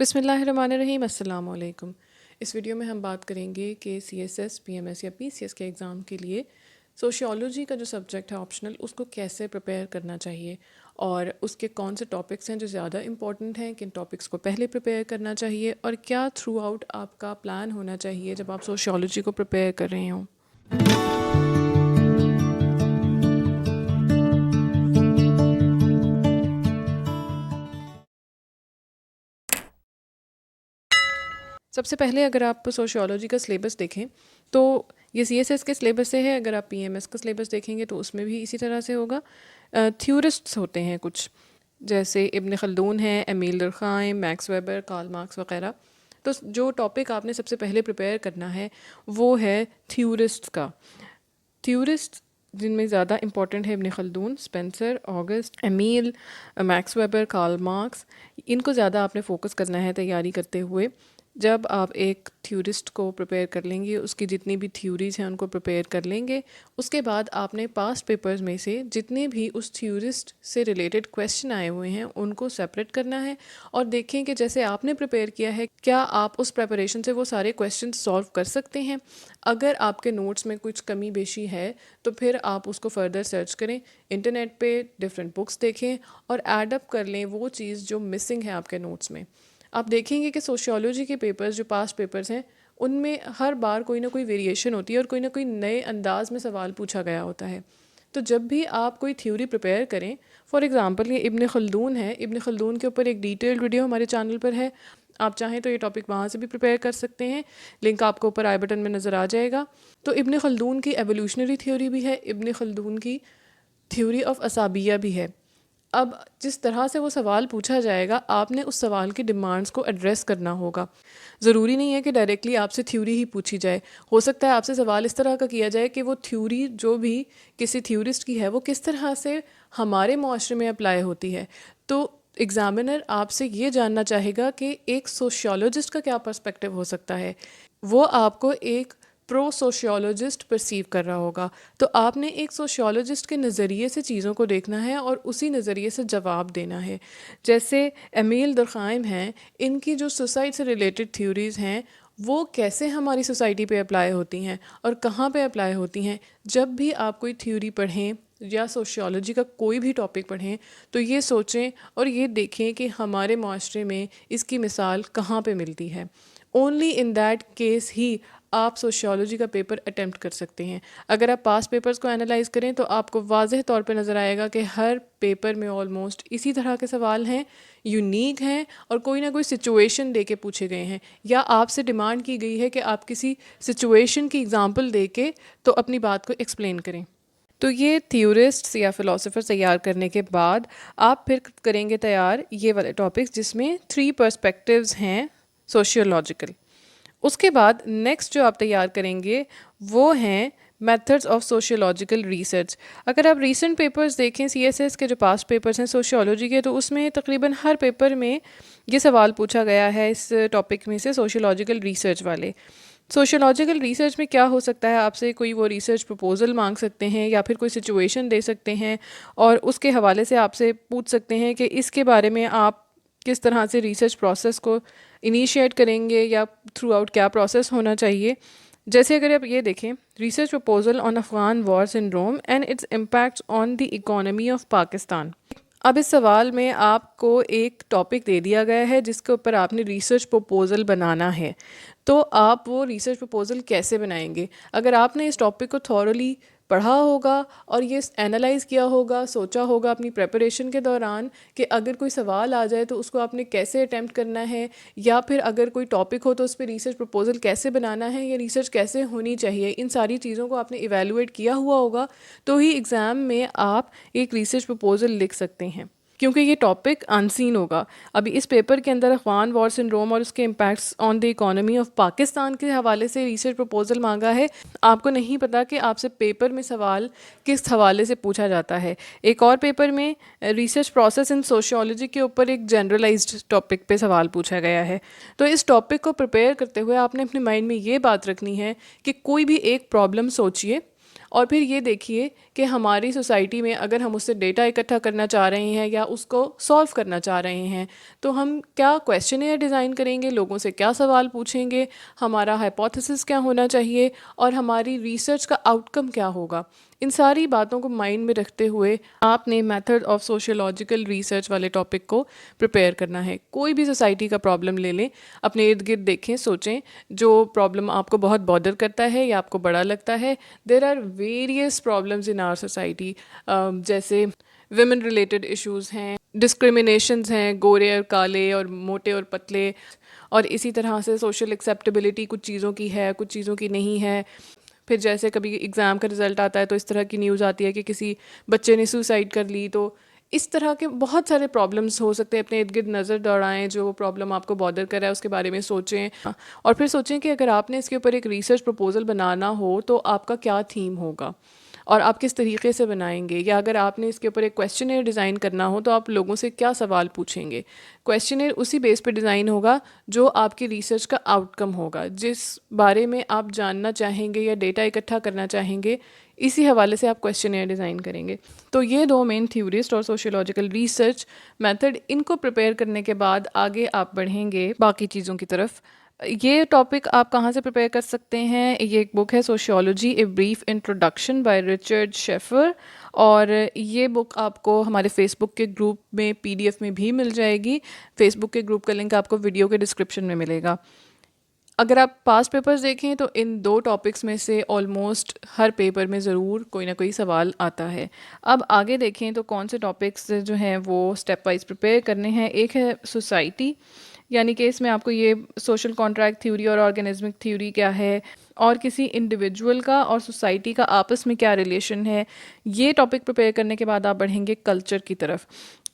बिस्मिल्लाहिर्रहमानिर्रहीम, अस्सलाम वालेकुम। इस वीडियो में हम बात करेंगे कि CSS, PMS या PCS के एग्ज़ाम के लिए सोशियोलॉजी का जो सब्जेक्ट है ऑप्शनल, उसको कैसे प्रिपेयर करना चाहिए और उसके कौन से टॉपिक्स हैं जो ज़्यादा इंपॉर्टेंट हैं, किन टॉपिक्स को पहले प्रिपेयर करना चाहिए और क्या थ्रू आउट आपका प्लान होना चाहिए जब आप सोशियोलॉजी को प्रिपेयर कर रहे हों। सबसे पहले अगर आप सोशियोलॉजी का सिलेबस देखें तो ये CSS के सिलेबस से है। अगर आप PMS का सिलेबस देखेंगे तो उसमें भी इसी तरह से होगा। थ्योरिस्ट्स होते हैं कुछ, जैसे इब्न खल्दून है, Emile Durkheim, Max Weber, Karl Marx वगैरह। तो जो टॉपिक आपने सबसे पहले प्रिपेयर करना है वो है थ्योरिस्ट्स का। थ्योरिस्ट जिनमें ज़्यादा इंपॉर्टेंट है Ibn Khaldun, Spencer, August, Emile, Max Weber, Karl Marx. इनको ज़्यादा आपने फोकस करना है तैयारी करते हुए। जब आप एक थ्योरिस्ट को प्रिपेयर कर लेंगे, उसकी जितनी भी थ्योरीज हैं उनको प्रिपेयर कर लेंगे, उसके बाद आपने पास्ट पेपर्स में से जितने भी उस थ्योरिस्ट से रिलेटेड क्वेश्चन आए हुए हैं उनको सेपरेट करना है और देखें कि जैसे आपने प्रिपेयर किया है क्या आप उस प्रिपरेशन से वो सारे क्वेश्चन सॉल्व कर सकते हैं। अगर आपके नोट्स में कुछ कमी बेशी है तो फिर आप उसको फर्दर सर्च करें, इंटरनेट पे डिफरेंट बुक्स देखें और ऐड अप कर लें वो चीज़ जो मिसिंग है आपके नोट्स में। आप देखेंगे कि सोशियोलॉजी के पेपर्स जो पास्ट पेपर्स हैं उनमें हर बार कोई ना कोई वेरिएशन होती है और कोई ना कोई नए अंदाज में सवाल पूछा गया होता है। तो जब भी आप कोई थ्योरी प्रिपेयर करें, फॉर एग्ज़ाम्पल ये इब्न खल्दून है, इब्न खल्दून के ऊपर एक डिटेल्ड वीडियो हमारे चैनल पर है, आप चाहें तो ये टॉपिक वहाँ से भी प्रिपेयर कर सकते हैं, लिंक आपको ऊपर आई बटन में नज़र आ जाएगा। तो इब्न खल्दून की एवोल्यूशनरी थ्योरी भी है, इब्न खल्दून की थ्योरी ऑफ असाबिया भी है। अब जिस तरह से वो सवाल पूछा जाएगा आपने उस सवाल की डिमांड्स को एड्रेस करना होगा। ज़रूरी नहीं है कि डायरेक्टली आपसे थ्योरी ही पूछी जाए, हो सकता है आपसे सवाल इस तरह का किया जाए कि वो थ्योरी जो भी किसी थ्योरिस्ट की है वो किस तरह से हमारे माशरे में अप्लाई होती है। तो एग्ज़ामिनर आपसे ये जानना चाहेगा कि एक सोशियोलॉजिस्ट का क्या पर्सपेक्टिव हो सकता है। वो आपको एक प्रो सोशियोलॉजिस्ट परसीव कर रहा होगा, तो आपने एक सोशियोलॉजिस्ट के नज़रिए से चीज़ों को देखना है और उसी नज़रिए से जवाब देना है। जैसे एमील दुर्खाइम हैं, इनकी जो सुसाइड से रिलेटेड थ्योरीज़ हैं वो कैसे हमारी सोसाइटी पे अप्लाई होती हैं और कहाँ पे अप्लाई होती हैं। जब भी आप कोई थ्योरी पढ़ें या सोशियोलॉजी का कोई भी टॉपिक पढ़ें तो ये सोचें और ये देखें कि हमारे माशरे में इसकी मिसाल कहाँ पे मिलती है। ओनली इन दैट केस ही आप सोशियोलॉजी का पेपर अटेम्प्ट कर सकते हैं। अगर आप पास्ट पेपर्स को एनालाइज करें तो आपको वाज़ेह तौर पे नज़र आएगा कि हर पेपर में ऑलमोस्ट इसी तरह के सवाल हैं, यूनिक हैं और कोई ना कोई सिचुएशन दे के पूछे गए हैं या आपसे डिमांड की गई है कि आप किसी सिचुएशन की एग्ज़ाम्पल दे के तो अपनी बात को एक्सप्लेन करें। तो ये थ्योरिस्ट्स या फ़िलासफ़र तैयार करने के बाद आप फिर करेंगे तैयार ये वाले टॉपिक्स जिसमें 3 पर्सपेक्टिव्स हैं सोशियोलॉजिकल। उसके बाद नेक्स्ट जो आप तैयार करेंगे वो हैं मेथड्स ऑफ सोशियोलॉजिकल रिसर्च। अगर आप रीसेंट पेपर्स देखें CSS के जो पास्ट पेपर्स हैं सोशियोलॉजी के, तो उसमें तकरीबन हर पेपर में ये सवाल पूछा गया है इस टॉपिक में से, सोशियोलॉजिकल रिसर्च वाले। सोशियोलॉजिकल रिसर्च में क्या हो सकता है, आपसे कोई वो रिसर्च प्रपोजल मांग सकते हैं या फिर कोई सिचुएशन दे सकते हैं और उसके हवाले से आपसे पूछ सकते हैं कि इसके बारे में आप किस तरह से रिसर्च प्रोसेस को इनिशिएट करेंगे या थ्रू आउट क्या प्रोसेस होना चाहिए। जैसे अगर आप ये देखें, research proposal on Afghan war syndrome and it's impacts on the economy of Pakistan. अब इस सवाल में आपको एक टॉपिक दे दिया गया है जिसके ऊपर आपने रिसर्च प्रपोजल बनाना है। तो आप वो रिसर्च प्रपोजल कैसे बनाएंगे? अगर आपने इस टॉपिक को थॉरली पढ़ा होगा और ये एनालाइज़ किया होगा, सोचा होगा अपनी प्रेपरेशन के दौरान कि अगर कोई सवाल आ जाए तो उसको आपने कैसे अटैम्प्ट करना है, या फिर अगर कोई टॉपिक हो तो उस पर रिसर्च प्रपोजल कैसे बनाना है या रिसर्च कैसे होनी चाहिए, इन सारी चीज़ों को आपने इवेलुएट किया हुआ होगा, तो ही एग्ज़ाम में आप एक रिसर्च प्रपोजल लिख सकते हैं, क्योंकि ये टॉपिक अनसीन होगा। अभी इस पेपर के अंदर अफगान वॉर सिंड्रोम और उसके impacts on the economy of Pakistan के हवाले से रिसर्च प्रपोजल मांगा है। आपको नहीं पता कि आपसे पेपर में सवाल किस हवाले से पूछा जाता है। एक और पेपर में रिसर्च प्रोसेस इन सोशियोलॉजी के ऊपर एक जनरलाइज्ड टॉपिक पे सवाल पूछा गया है। तो इस टॉपिक को प्रिपेयर करते हुए आपने अपने माइंड में ये बात रखनी है कि कोई भी एक प्रॉब्लम सोचिए और फिर ये देखिए कि हमारी सोसाइटी में अगर हम उससे डेटा इकट्ठा करना चाह रहे हैं या उसको सॉल्व करना चाह रहे हैं तो हम क्या क्वेश्चनेयर डिज़ाइन करेंगे, लोगों से क्या सवाल पूछेंगे, हमारा हाइपोथेसिस क्या होना चाहिए और हमारी रिसर्च का आउटकम क्या होगा। इन सारी बातों को माइंड में रखते हुए आपने मेथड ऑफ सोशियोलॉजिकल रिसर्च वाले टॉपिक को प्रिपेयर करना है। कोई भी सोसाइटी का प्रॉब्लम ले लें, अपने इर्द गिर्द देखें, सोचें जो प्रॉब्लम आपको बहुत बॉदर करता है या आपको बड़ा लगता है। There are various problems in our society, जैसे विमेन रिलेटेड इश्यूज़ हैं, डिस्क्रिमिनेशंस हैं, गोरे और काले और मोटे और पतले, और इसी तरह से सोशल एक्सेप्टेबिलिटी कुछ चीज़ों की है, कुछ चीज़ों की नहीं है। फिर जैसे कभी एग्ज़ाम का रिज़ल्ट आता है तो इस तरह की न्यूज़ आती है कि किसी बच्चे ने सुसाइड कर ली। तो इस तरह के बहुत सारे प्रॉब्लम्स हो सकते हैं। अपने इर्द गिर्द नज़र दौड़ाएं, जो प्रॉब्लम आपको बॉदर कर रहा है उसके बारे में सोचें, और फिर सोचें कि अगर आपने इसके ऊपर एक रिसर्च प्रपोजल बनाना हो तो आपका क्या थीम होगा और आप किस तरीके से बनाएंगे। या अगर आपने इसके ऊपर एक क्वेश्चनेयर डिज़ाइन करना हो तो आप लोगों से क्या सवाल पूछेंगे। क्वेश्चनेयर उसी बेस पे डिज़ाइन होगा जो आपकी रिसर्च का आउटकम होगा, जिस बारे में आप जानना चाहेंगे या डेटा इकट्ठा करना चाहेंगे, इसी हवाले से आप क्वेश्चनेयर डिज़ाइन करेंगे। तो ये दो मेन थ्योरिस्ट और सोशियोलॉजिकल रिसर्च मेथड, इनको प्रिपेयर करने के बाद आगे आप बढ़ेंगे बाकी चीज़ों की तरफ। ये टॉपिक आप कहाँ से प्रिपेयर कर सकते हैं? ये एक बुक है, sociology a brief introduction by Richard Schaefer, और ये बुक आपको हमारे फेसबुक के ग्रुप में पीडीएफ में भी मिल जाएगी। फेसबुक के ग्रुप का लिंक आपको वीडियो के डिस्क्रिप्शन में मिलेगा। अगर आप पास्ट पेपर्स देखें तो इन दो टॉपिक्स में से ऑलमोस्ट हर पेपर में ज़रूर कोई ना कोई सवाल आता है। अब आगे देखें तो कौन से टॉपिक्स जो हैं वो स्टेप वाइज प्रिपेयर करने हैं। एक है सोसाइटी, यानी कि इसमें आपको ये सोशल कॉन्ट्रैक्ट थ्योरी और ऑर्गेनिज्मिक थ्योरी क्या है और किसी इंडिविजुअल का और सोसाइटी का आपस में क्या रिलेशन है, ये टॉपिक प्रिपेयर करने के बाद आप बढ़ेंगे कल्चर की तरफ।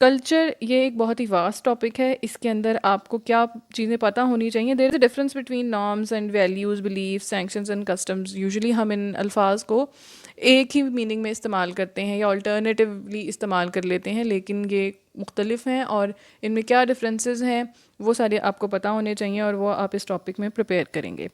कल्चर ये एक बहुत ही वास्ट टॉपिक है। इसके अंदर आपको क्या चीज़ें पता होनी चाहिए। There is a difference between norms and values, belief, sanctions and customs. Usually हम इन अल्फाज को एक ही मीनिंग में इस्तेमाल करते हैं या अल्टरनेटिवली इस्तेमाल कर लेते हैं, लेकिन ये मुख्तलिफ हैं और इनमें क्या डिफरेंसेस हैं वो सारे आपको पता होने चाहिए और वो आप इस टॉपिक में प्रिपेयर करेंगे।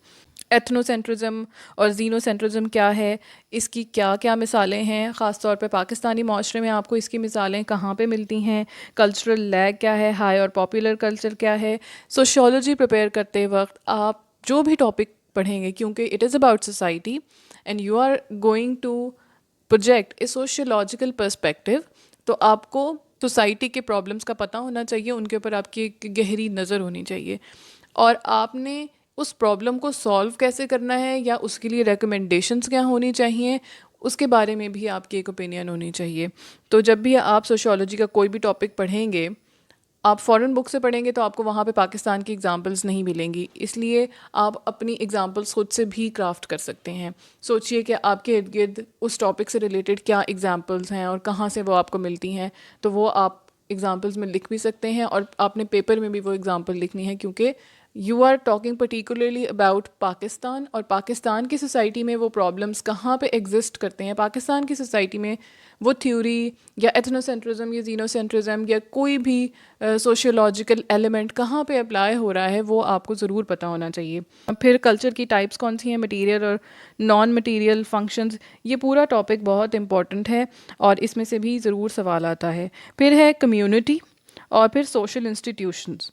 एथनोसेंट्रिज्म और जीनोसेंट्रिज्म क्या है, इसकी क्या क्या मिसालें हैं, ख़ास तौर पे पाकिस्तानी माशरे में आपको इसकी मिसालें कहाँ पे मिलती हैं। कल्चरल लैग क्या है, हाई और पॉपुलर कल्चर क्या है। सोशियोलॉजी प्रिपेयर करते वक्त आप जो भी टॉपिक पढ़ेंगे, क्योंकि it is about society and you are going to project a sociological perspective, तो आपको सोसाइटी के प्रॉब्लम्स का पता होना चाहिए, उनके ऊपर आपकी एक गहरी नज़र होनी चाहिए और आपने उस प्रॉब्लम को सॉल्व कैसे करना है या उसके लिए रिकमेंडेशंस क्या होनी चाहिए, उसके बारे में भी आपकी एक ओपिनियन होनी चाहिए। तो जब भी आप सोशियोलॉजी का कोई भी टॉपिक पढ़ेंगे, आप फ़ॉरेन बुक से पढ़ेंगे तो आपको वहाँ पे पाकिस्तान की एग्जांपल्स नहीं मिलेंगी, इसलिए आप अपनी एग्जांपल्स खुद से भी क्राफ्ट कर सकते हैं। सोचिए कि आपके इर्द गिर्द उस टॉपिक से रिलेटेड क्या एग्जांपल्स हैं और कहाँ से वो आपको मिलती हैं, तो वो आप एग्जांपल्स में लिख भी सकते हैं और आपने पेपर में भी वो एग्जांपल लिखनी है, क्योंकि you are talking particularly about Pakistan और पाकिस्तान की सोसाइटी में वो प्रॉब्लम्स कहाँ पे एग्जिस्ट करते हैं, पाकिस्तान की सोसाइटी में वो थ्योरी या एथनोसेंट्रिज्म या जीनोसेंट्रिज्म या कोई भी सोशियोलॉजिकल एलिमेंट कहाँ पे अप्लाई हो रहा है, वो आपको ज़रूर पता होना चाहिए। फिर कल्चर की टाइप्स कौन सी हैं, मटीरियल और नॉन मटीरियल फंक्शंस, ये पूरा टॉपिक बहुत इंपॉर्टेंट है और इसमें से भी ज़रूर सवाल आता है। फिर है कम्युनिटी और फिर सोशल इंस्टीट्यूशंस।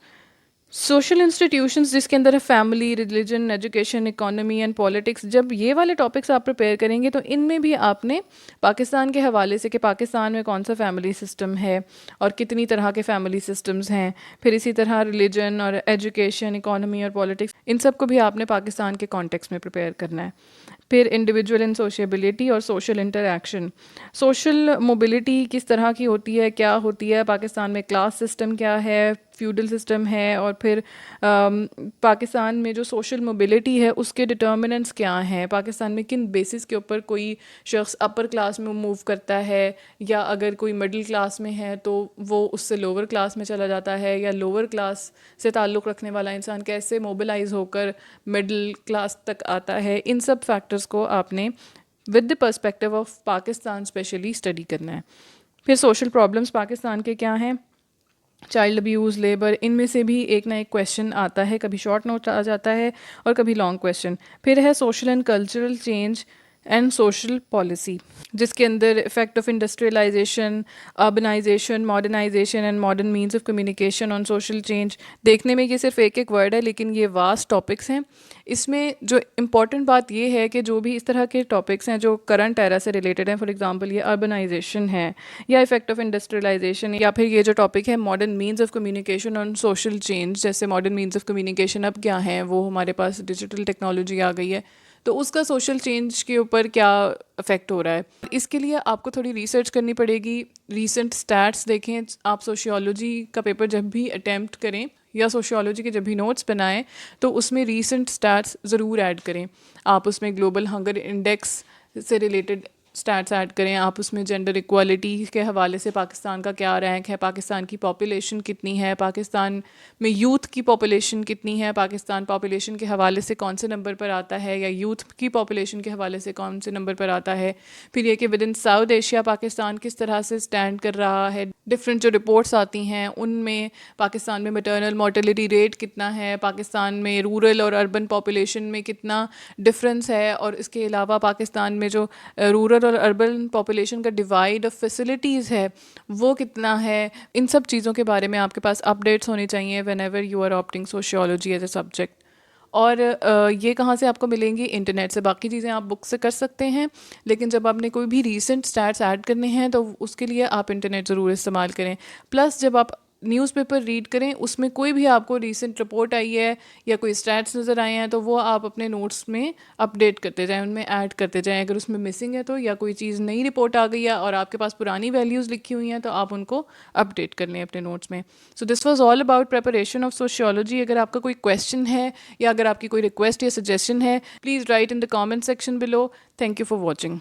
सोशल इंस्टीट्यूशंस जिसके अंदर है family, religion, education, economy and politics. जब ये वाले टॉपिक्स आप प्रिपेयर करेंगे तो इनमें भी आपने पाकिस्तान के हवाले से कि पाकिस्तान में कौन सा फैमिली सिस्टम है और कितनी तरह के फैमिली सिस्टम्स हैं, फिर इसी तरह रिलीजन और एजुकेशन, इकोनॉमी और पॉलिटिक्स, इन सब को भी आपने पाकिस्तान के कॉन्टेक्स्ट में प्रिपेयर करना है। फिर इंडिविजुअल एंड सोशेबिलिटी और सोशल इंटरेक्शन। सोशल मोबिलिटी किस तरह की होती है, क्या होती है, पाकिस्तान में क्लास सिस्टम क्या है, फ्यूडल सिस्टम है, और फिर पाकिस्तान में जो सोशल मोबिलिटी है उसके डिटर्मिनेंट्स क्या हैं, पाकिस्तान में किन बेसिस के ऊपर कोई शख्स अपर क्लास में मूव करता है या अगर कोई मिडिल क्लास में है तो वो उससे लोअर क्लास में चला जाता है, या लोअर क्लास से ताल्लुक़ रखने वाला इंसान कैसे मोबिलाइज होकर मिडिल क्लास तक आता है। इन सब फैक्टर्स को आपने with the perspective of Pakistan specially study करना है। फिर सोशल प्रॉब्लम्स पाकिस्तान के क्या हैं, चाइल्ड अब्यूज़, लेबर, इनमें से भी एक ना एक क्वेश्चन आता है, कभी शॉर्ट नोट आ जाता है और कभी लॉन्ग क्वेश्चन। फिर है social and cultural change, and social policy, जिसके अंदर effect of industrialisation, urbanisation, modernisation and modern means of communication on social change. देखने में ये सिर्फ एक एक वर्ड है, लेकिन ये वास्ट टॉपिक्स हैं। इसमें जो इम्पॉर्टेंट बात ये है कि जो भी इस तरह के टॉपिक्स हैं जो करंट एरा से रिलेटेड हैं, फॉर एग्जांपल ये अर्बनाइजेशन है या इफेक्ट ऑफ इंडस्ट्रियलाइजेशन, या फिर ये जो टॉपिक है modern means of communication on social change, जैसे मॉडर्न मीन्स ऑफ कम्युनिकेशन अब क्या हैं, वो हमारे पास डिजिटल टेक्नोलॉजी आ गई है, तो उसका सोशल चेंज के ऊपर क्या अफेक्ट हो रहा है। इसके लिए आपको थोड़ी रिसर्च करनी पड़ेगी, रीसेंट स्टैट्स देखें। आप सोशियोलॉजी का पेपर जब भी अटैम्प्ट करें या सोशियोलॉजी के जब भी नोट्स बनाएं तो उसमें रीसेंट स्टैट्स ज़रूर ऐड करें। आप उसमें ग्लोबल हंगर इंडेक्स से रिलेटेड स्टैट्स ऐड करें, आप उसमें जेंडर इक्वालिटी के हवाले से पाकिस्तान का क्या रैंक है, पाकिस्तान की पॉपुलेशन कितनी है, पाकिस्तान में यूथ की पॉपुलेशन कितनी है, पाकिस्तान पॉपुलेशन के हवाले से कौन से नंबर पर आता है, या यूथ की पॉपुलेशन के हवाले से कौन से नंबर पर आता है। फिर ये कि with in south Asia Pakistan किस तरह से स्टैंड कर रहा है। डिफरेंट जो रिपोर्ट्स आती हैं उनमें पाकिस्तान में मैटरनल मोर्टेलिटी रेट कितना है, पाकिस्तान में रूरल और अर्बन पॉपुलेशन में कितना डिफरेंस है, और इसके अलावा पाकिस्तान में जो रूरल और अर्बन पॉपुलेशन का डिवाइड ऑफ फैसिलिटीज़ है वो कितना है। इन सब चीज़ों के बारे में आपके पास अपडेट्स होने चाहिए whenever you are opting sociology as a subject. और ये कहाँ से आपको मिलेंगी? इंटरनेट से। बाकी चीज़ें आप बुक से कर सकते हैं, लेकिन जब आपने कोई भी रीसेंट स्टैट्स ऐड करने हैं तो उसके लिए आप इंटरनेट ज़रूर इस्तेमाल करें। प्लस जब आप न्यूज़पेपर रीड करें उसमें कोई भी आपको रीसेंट रिपोर्ट आई है या कोई स्टैट्स नज़र आए हैं तो वो आप अपने नोट्स में अपडेट करते जाएं, उनमें ऐड करते जाएं। अगर उसमें मिसिंग है तो, या कोई चीज़ नई रिपोर्ट आ गई है और आपके पास पुरानी वैल्यूज़ लिखी हुई हैं, तो आप उनको अपडेट कर लें अपने नोट्स में। So this was all about preparation of sociology. अगर आपका कोई क्वेश्चन है या अगर आपकी कोई रिक्वेस्ट या सजेशन है, please write in the comment section below. Thank you for watching.